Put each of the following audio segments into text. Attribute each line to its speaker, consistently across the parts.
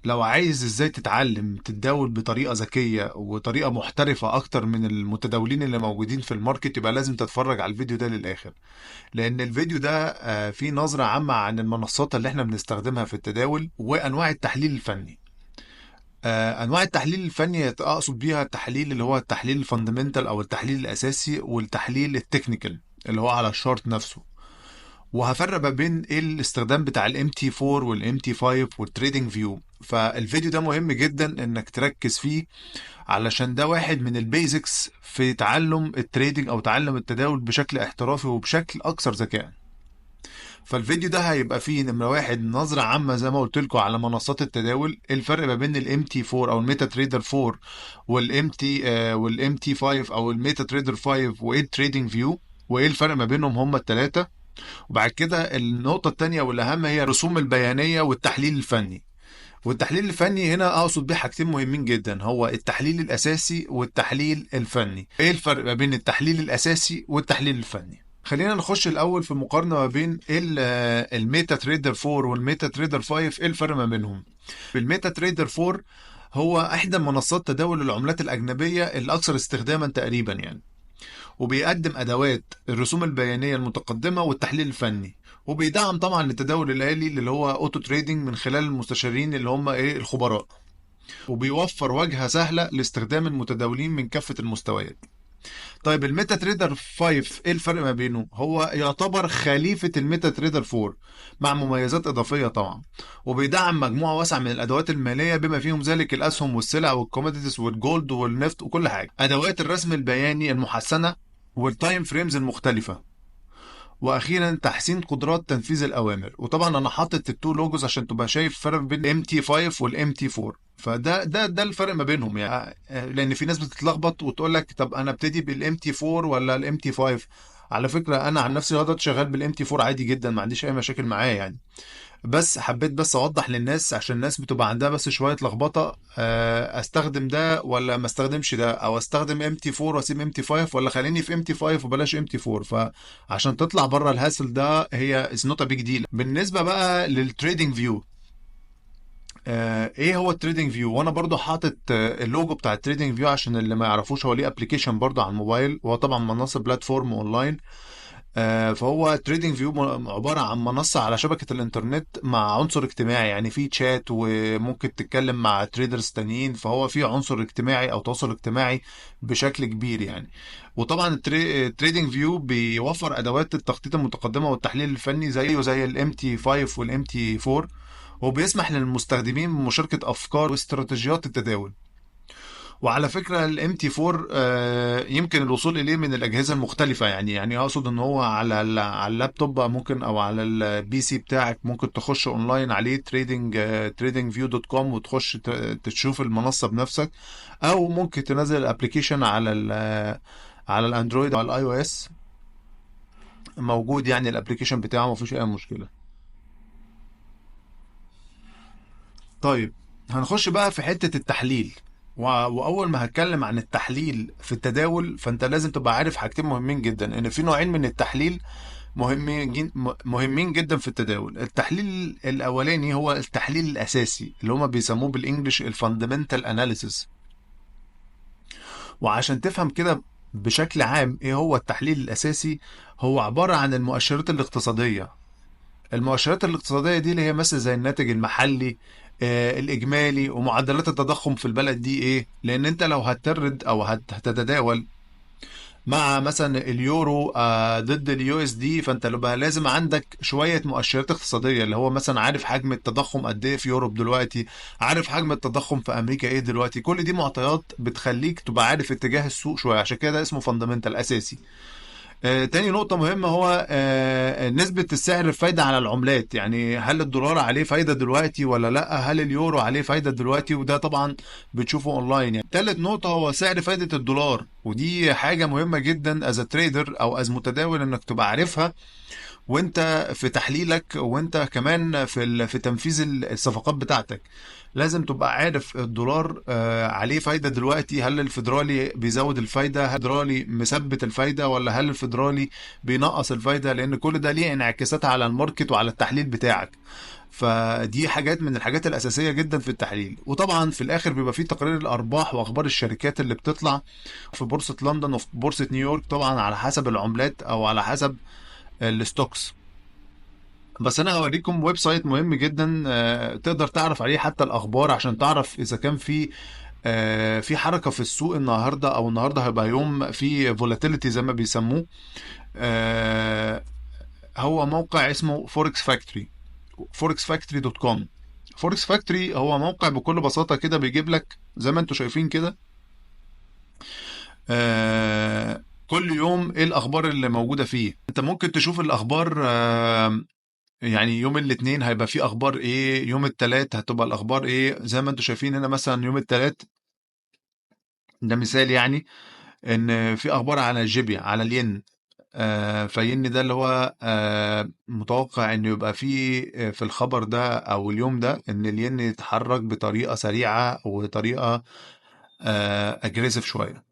Speaker 1: لو عايز ازاي تتعلم تتداول بطريقة ذكية وطريقة محترفة اكتر من المتداولين اللي موجودين في الماركت، يبقى لازم تتفرج على الفيديو ده للاخر. لان الفيديو ده فيه نظرة عامة عن المنصات اللي احنا بنستخدمها في التداول وانواع التحليل الفني. انواع التحليل الفني اقصد بيها التحليل اللي هو التحليل الفاندمنتال او التحليل الاساسي، والتحليل التكنيكال اللي هو على الشارت نفسه. وهفرق ما بين ايه الاستخدام بتاع الام تي 4 والام تي 5 والتريدنج فيو. فالفيديو ده مهم جدا انك تركز فيه، علشان ده واحد من البيزكس في تعلم التريدنج او تعلم التداول بشكل احترافي وبشكل اكثر ذكاء. فالفيديو ده هيبقى فيه نمرة واحد نظرة عامة زي ما قلت لكم على منصات التداول، ايه الفرق ما بين الام تي 4 او الميتا تريدر 4 والام تي 5 او الميتا تريدر 5، وايه التريدنج فيو، وايه الفرق ما بينهم هما الثلاثة. وبعد كده النقطة التانية والأهم هي الرسوم البيانية والتحليل الفني. والتحليل الفني هنا أقصد بيه حاجتين مهمين جدا، هو التحليل الأساسي والتحليل الفني. إيه الفرق ما بين التحليل الأساسي والتحليل الفني؟ خلينا نخش الأول في مقارنة ما بين الميتا تريدر 4 والميتا تريدر 5. إيه الفرق ما بينهم؟ الميتا تريدر 4 هو إحدى منصات تداول العملات الأجنبية الأكثر استخداما تقريبا يعني، وبيقدم ادوات الرسوم البيانيه المتقدمه والتحليل الفني، وبيدعم طبعا التداول الآلي اللي هو اوتو تريدنج من خلال المستشارين اللي هم ايه الخبراء، وبيوفر واجهه سهله لاستخدام المتداولين من كافه المستويات. طيب الميتا تريدر 5 ايه الفرق ما بينه؟ هو يعتبر خليفه الميتا تريدر 4 مع مميزات اضافيه طبعا، وبيدعم مجموعه واسعه من الادوات الماليه بما فيهم ذلك الاسهم والسلع والكوموديتيز والجولد والنفط وكل حاجه، ادوات الرسم البياني المحسنه والتايم فريمز المختلفة، واخيرا تحسين قدرات تنفيذ الاوامر. وطبعا انا حاطط التو لوجوز عشان تبقى شايف الفرق بين الام تي 5 والام تي 4. فده الفرق ما بينهم يعني، لان في ناس بتتلخبط وتقول لك طب انا ابتدي بالام تي 4 ولا الام تي 5. على فكرة انا عن نفسي هقدر شغال بالام تي 4 عادي جدا، ما عنديش اي مشاكل معاه يعني. بس حبيت بس اوضح للناس عشان الناس بتبقى عندها بس شويه لخبطه، استخدم ده ولا ما استخدمش ده، او استخدم ام تي 4 واسيب ام تي 5، ولا خليني في ام تي 5 وبلاش ام تي 4. فعشان تطلع بره الهاسل ده هي از نوت ا بيج ديل. بالنسبه بقى للتريدنج فيو، ايه هو التريدنج فيو؟ وانا برضو حاطط اللوجو بتاع التريدنج فيو عشان اللي ما يعرفوش، هو ليه ابلكيشن برضو على الموبايل، وهو طبعا منصه بلاتفورم اونلاين. فهو تريدنج فيو عبارة عن منصة على شبكة الانترنت مع عنصر اجتماعي، يعني في شات وممكن تتكلم مع تريدرز تانيين، فهو في عنصر اجتماعي او تواصل اجتماعي بشكل كبير يعني. وطبعا التريدنج فيو بيوفر ادوات التخطيط المتقدمة والتحليل الفني زيه زي الام تي 5 والام تي 4، وبيسمح للمستخدمين بمشاركة افكار واستراتيجيات التداول. وعلى فكرة الام تي 4 يمكن الوصول اليه من الاجهزة المختلفة، يعني اقصد ان هو على على اللابتوب ممكن، او على البي سي بتاعك ممكن تخش اونلاين عليه تريدنج فيو دوت كوم وتخش تشوف المنصة بنفسك، او ممكن تنزل الابليكيشن على على الاندرويد او الاي او اس، موجود يعني الابليكيشن بتاعه مفيش اي مشكلة. طيب هنخش بقى في حتة التحليل. وأول ما هتكلم عن التحليل في التداول، فأنت لازم تبقى عارف حاجتين مهمين جدا، إن في نوعين من التحليل مهمين جدا في التداول. التحليل الأولاني هو التحليل الأساسي اللي هما بيسموه بالإنجلش الفاندمنتال أناليسيس. وعشان تفهم كده بشكل عام إيه هو التحليل الأساسي، هو عبارة عن المؤشرات الاقتصادية. المؤشرات الاقتصادية دي اللي هي مثلا زي الناتج المحلي، الإجمالي، ومعدلات التضخم في البلد دي إيه. لأن أنت لو هترد أو هتتداول مع مثلا اليورو ضد اليو اس دي، فانت بقى لازم عندك شويه مؤشرات اقتصاديه، اللي هو مثلا عارف حجم التضخم قد ايه في يوروب دلوقتي، عارف حجم التضخم في امريكا ايه دلوقتي. كل دي معطيات بتخليك تبقى عارف اتجاه السوق شويه، عشان كده ده اسمه فاندامنتال اساسي. تاني نقطة مهمة هو نسبة السعر الفايدة على العملات، يعني هل الدولار عليه فايدة دلوقتي ولا لا، هل اليورو عليه فايدة دلوقتي، وده طبعا بتشوفه اونلاين يعني. تالت نقطة هو سعر فايدة الدولار، ودي حاجة مهمة جدا از تريدر او از متداول انك تبقى عارفها وانت في تحليلك، وانت كمان في تنفيذ الصفقات بتاعتك. لازم تبقى عارف الدولار عليه فايدة دلوقتي، هل الفيدرالي بيزود الفايدة، هل الفيدرالي مثبت الفايدة، ولا هل الفيدرالي بينقص الفايدة، لان كل ده ليه انعكاسات على الماركت وعلى التحليل بتاعك. فدي حاجات من الحاجات الاساسيه جدا في التحليل. وطبعا في الاخر بيبقى فيه تقرير الارباح واخبار الشركات اللي بتطلع في بورصه لندن وفي بورصه نيويورك، طبعا على حسب العملات او على حسب الستوكس. بس انا هوريكم ويب سايت مهم جدا تقدر تعرف عليه حتى الاخبار، عشان تعرف اذا كان في في حركه في السوق النهارده، او النهارده هيبقى يوم في فولاتيليتي زي ما بيسموه. آه، هو موقع اسمه فوركس فاكتوري، forex factory.com. فوركس فاكتوري هو موقع بكل بساطه كده بيجيب لك زي ما انتم شايفين كده كل يوم ايه الاخبار اللي موجوده فيه. انت ممكن تشوف الاخبار يعني يوم الاثنين هيبقى فيه اخبار ايه، يوم الثلاث هتبقى الاخبار ايه. زي ما انتم شايفين هنا مثلا يوم الثلاث ده مثال يعني، ان في اخبار على الجيبيا، على الين. فين ده اللي هو متوقع انه يبقى فيه في الخبر ده او اليوم ده ان الين يتحرك بطريقه سريعه وطريقه اجريسيف شويه.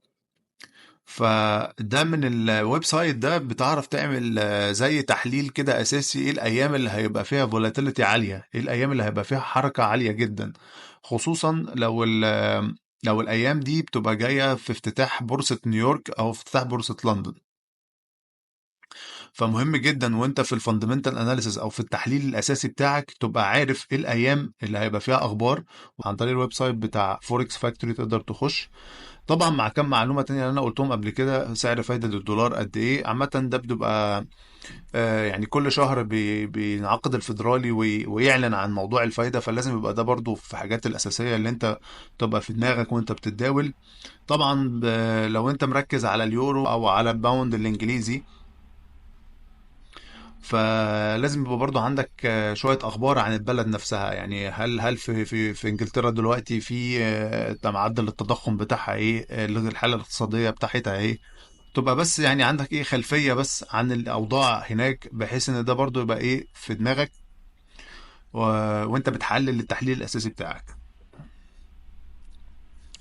Speaker 1: فده من الويب سايت ده بتعرف تعمل زي تحليل كده اساسي، ايه الايام اللي هيبقى فيها فولاتيليتي عاليه، ايه الايام اللي هيبقى فيها حركه عاليه جدا، خصوصا لو الايام دي بتبقى جايه في افتتاح بورصه نيويورك او افتتاح بورصه لندن. فمهم جدا وانت في الفاندمنتال اناليسيس او في التحليل الاساسي بتاعك تبقى عارف ايه الايام اللي هيبقى فيها اخبار. عن طريق الويب سايت بتاع فوركس فاكتوري تقدر تخش، طبعا مع كم معلومه تانية اللي انا قلتهم قبل كده، سعر فايده للدولار قد ايه عامه. ده بتبقى يعني كل شهر بينعقد الفيدرالي ويعلن عن موضوع الفايده، فلازم يبقى ده برضو في حاجات الاساسيه اللي انت تبقى في دماغك وانت بتتداول. طبعا لو انت مركز على اليورو او على الباوند الانجليزي، فلازم يبقى برضو عندك شوية أخبار عن البلد نفسها. يعني هل في إنجلترا دلوقتي في معدل التضخم بتاعها إيه، الحالة الاقتصادية بتاعتها إيه، تبقى بس يعني عندك إيه خلفية بس عن الأوضاع هناك، بحيث إن ده برضو يبقى إيه في دماغك و... وأنت بتحلل التحليل الأساسي بتاعك.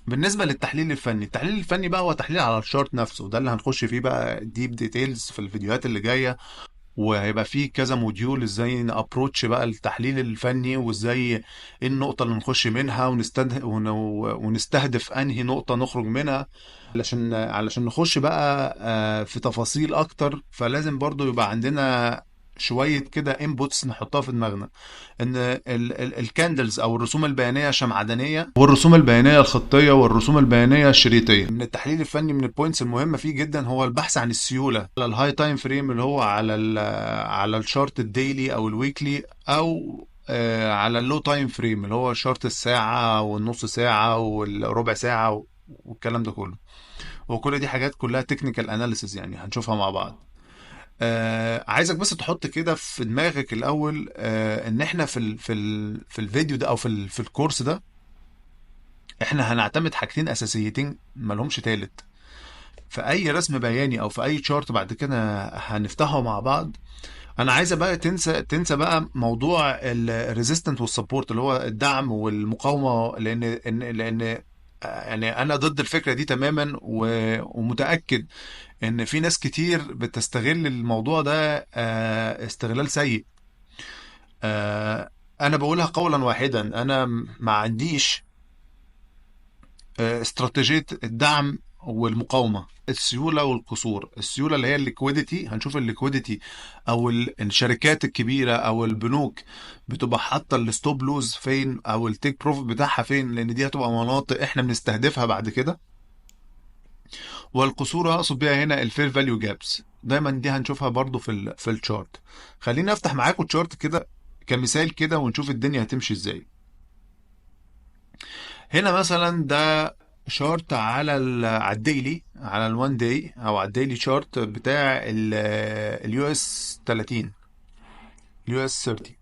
Speaker 1: بالنسبة للتحليل الفني، التحليل الفني بقى هو تحليل على الشارت نفسه، ده اللي هنخش فيه بقى ديب ديتيلز في الفيديوهات اللي جاية. وهيبقى فيه كذا موديول ازاي نابروتش بقى التحليل الفني، وازاي ايه النقطة اللي نخش منها ونستهدف انهي نقطة نخرج منها. علشان نخش بقى في تفاصيل اكتر، فلازم برضو يبقى عندنا شوية كده انبوتس نحطها في دماغنا، ان الكاندلز او الرسوم البيانية الشمعدانية والرسوم البيانية الخطية والرسوم البيانية الشريطية من التحليل الفني. من البوينتس المهمة فيه جدا هو البحث عن السيولة على الهاي تايم فريم، اللي هو على الشارت الديلي او الويكلي، او على اللو تايم فريم اللي هو شارت الساعة والنص ساعة والربع ساعة والكلام ده كله. وكل دي حاجات كلها تكنيكال اناليسيز يعني هنشوفها مع بعض. عايزك بس تحط كده في دماغك الاول ان احنا في الفيديو ده او في الكورس ده احنا هنعتمد حاجتين اساسيتين مالهمش تالت. في اي رسم بياني او في اي شارت بعد كده هنفتحه مع بعض، انا عايزه بقى تنسى بقى موضوع الريزيستنت والسبورت اللي هو الدعم والمقاومه، لان يعني انا ضد الفكره دي تماما، ومتاكد ان في ناس كتير بتستغل الموضوع ده استغلال سيء. انا بقولها قولا واحدا، انا ما عنديش استراتيجية الدعم والمقاومة، السيولة والقصور. السيولة اللي هي الليكويديتي، هنشوف الليكويديتي او الشركات الكبيرة او البنوك بتبقى حاطة الستوب لوز فين او التيك بروفيت بتاعها فين، لان دي هتبقى مناطق احنا بنستهدفها بعد كده. والقصور اقصد بيها هنا الفير فاليو جابس، دايما دي هنشوفها برضو في الشارت. خليني افتح معاكم الشارت كده كمثال كده ونشوف الدنيا هتمشي ازاي. هنا مثلا ده شارت على الديلي، على الوان داي او على الديلي شارت بتاع اليو اس 30، اليو اس 30.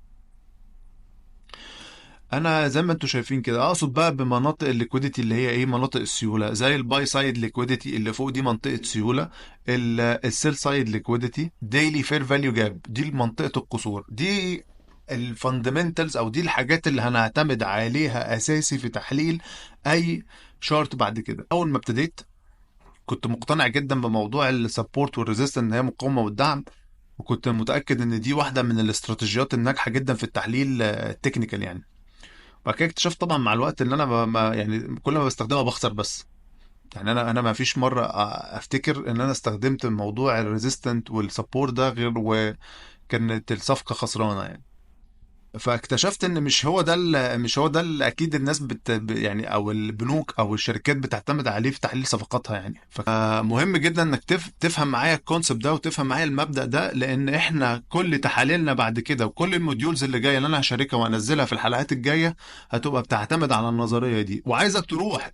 Speaker 1: انا زي ما انتم شايفين كده اقصد بقى بمناطق الليكويديتي اللي هي ايه، مناطق السيوله، زي الباي سايد ليكويديتي اللي فوق دي منطقه سيوله، السيل سايد ليكويديتي ديلي فير فاليو جاب دي منطقه القصور. دي الفاندمنتالز او دي الحاجات اللي هنعتمد عليها اساسي في تحليل اي شارت بعد كده. اول ما ابتديت كنت مقتنع جدا بموضوع السبورت والريزيستنس ان هي مقاومه والدعم، وكنت متأكد ان دي واحدة من الاستراتيجيات الناجحة جدا في التحليل التكنيكال يعني. وبعد كده اكتشفت طبعا مع الوقت ان انا يعني كل ما بستخدمها بخسر بس. يعني انا ما فيش مرة افتكر ان انا استخدمت موضوع الريزيستنت والسبورت ده غير وكانت الصفقة خسرانة يعني. فاكتشفت ان مش هو ده اللي اكيد الناس يعني او البنوك او الشركات بتعتمد عليه في تحليل صفقاتها يعني. فمهم جدا انك تفهم معايا الكونسبت ده وتفهم معايا المبدأ ده، لان احنا كل تحاليلنا بعد كده وكل الموديولز اللي جايه اللي انا هشاركها وانزلها في الحلقات الجايه هتبقى بتعتمد على النظريه دي. وعايزك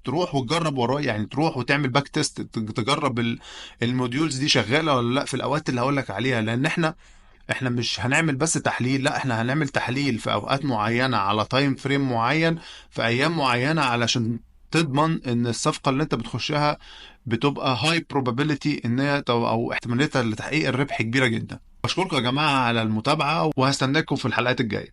Speaker 1: تروح وتجرب ورايا، يعني تروح وتعمل باك تيست، تجرب الموديولز دي شغاله ولا لا في الاوقات اللي هقول لك عليها. لان احنا مش هنعمل بس تحليل، لا احنا هنعمل تحليل في اوقات معينة على تايم فريم معين في ايام معينة، علشان تضمن ان الصفقة اللي انت بتخشها بتبقى هاي probability ان هي او احتماليتها لتحقيق الربح كبيرة جدا. بشكركم يا جماعة على المتابعة، وهستناكم في الحلقات الجاية.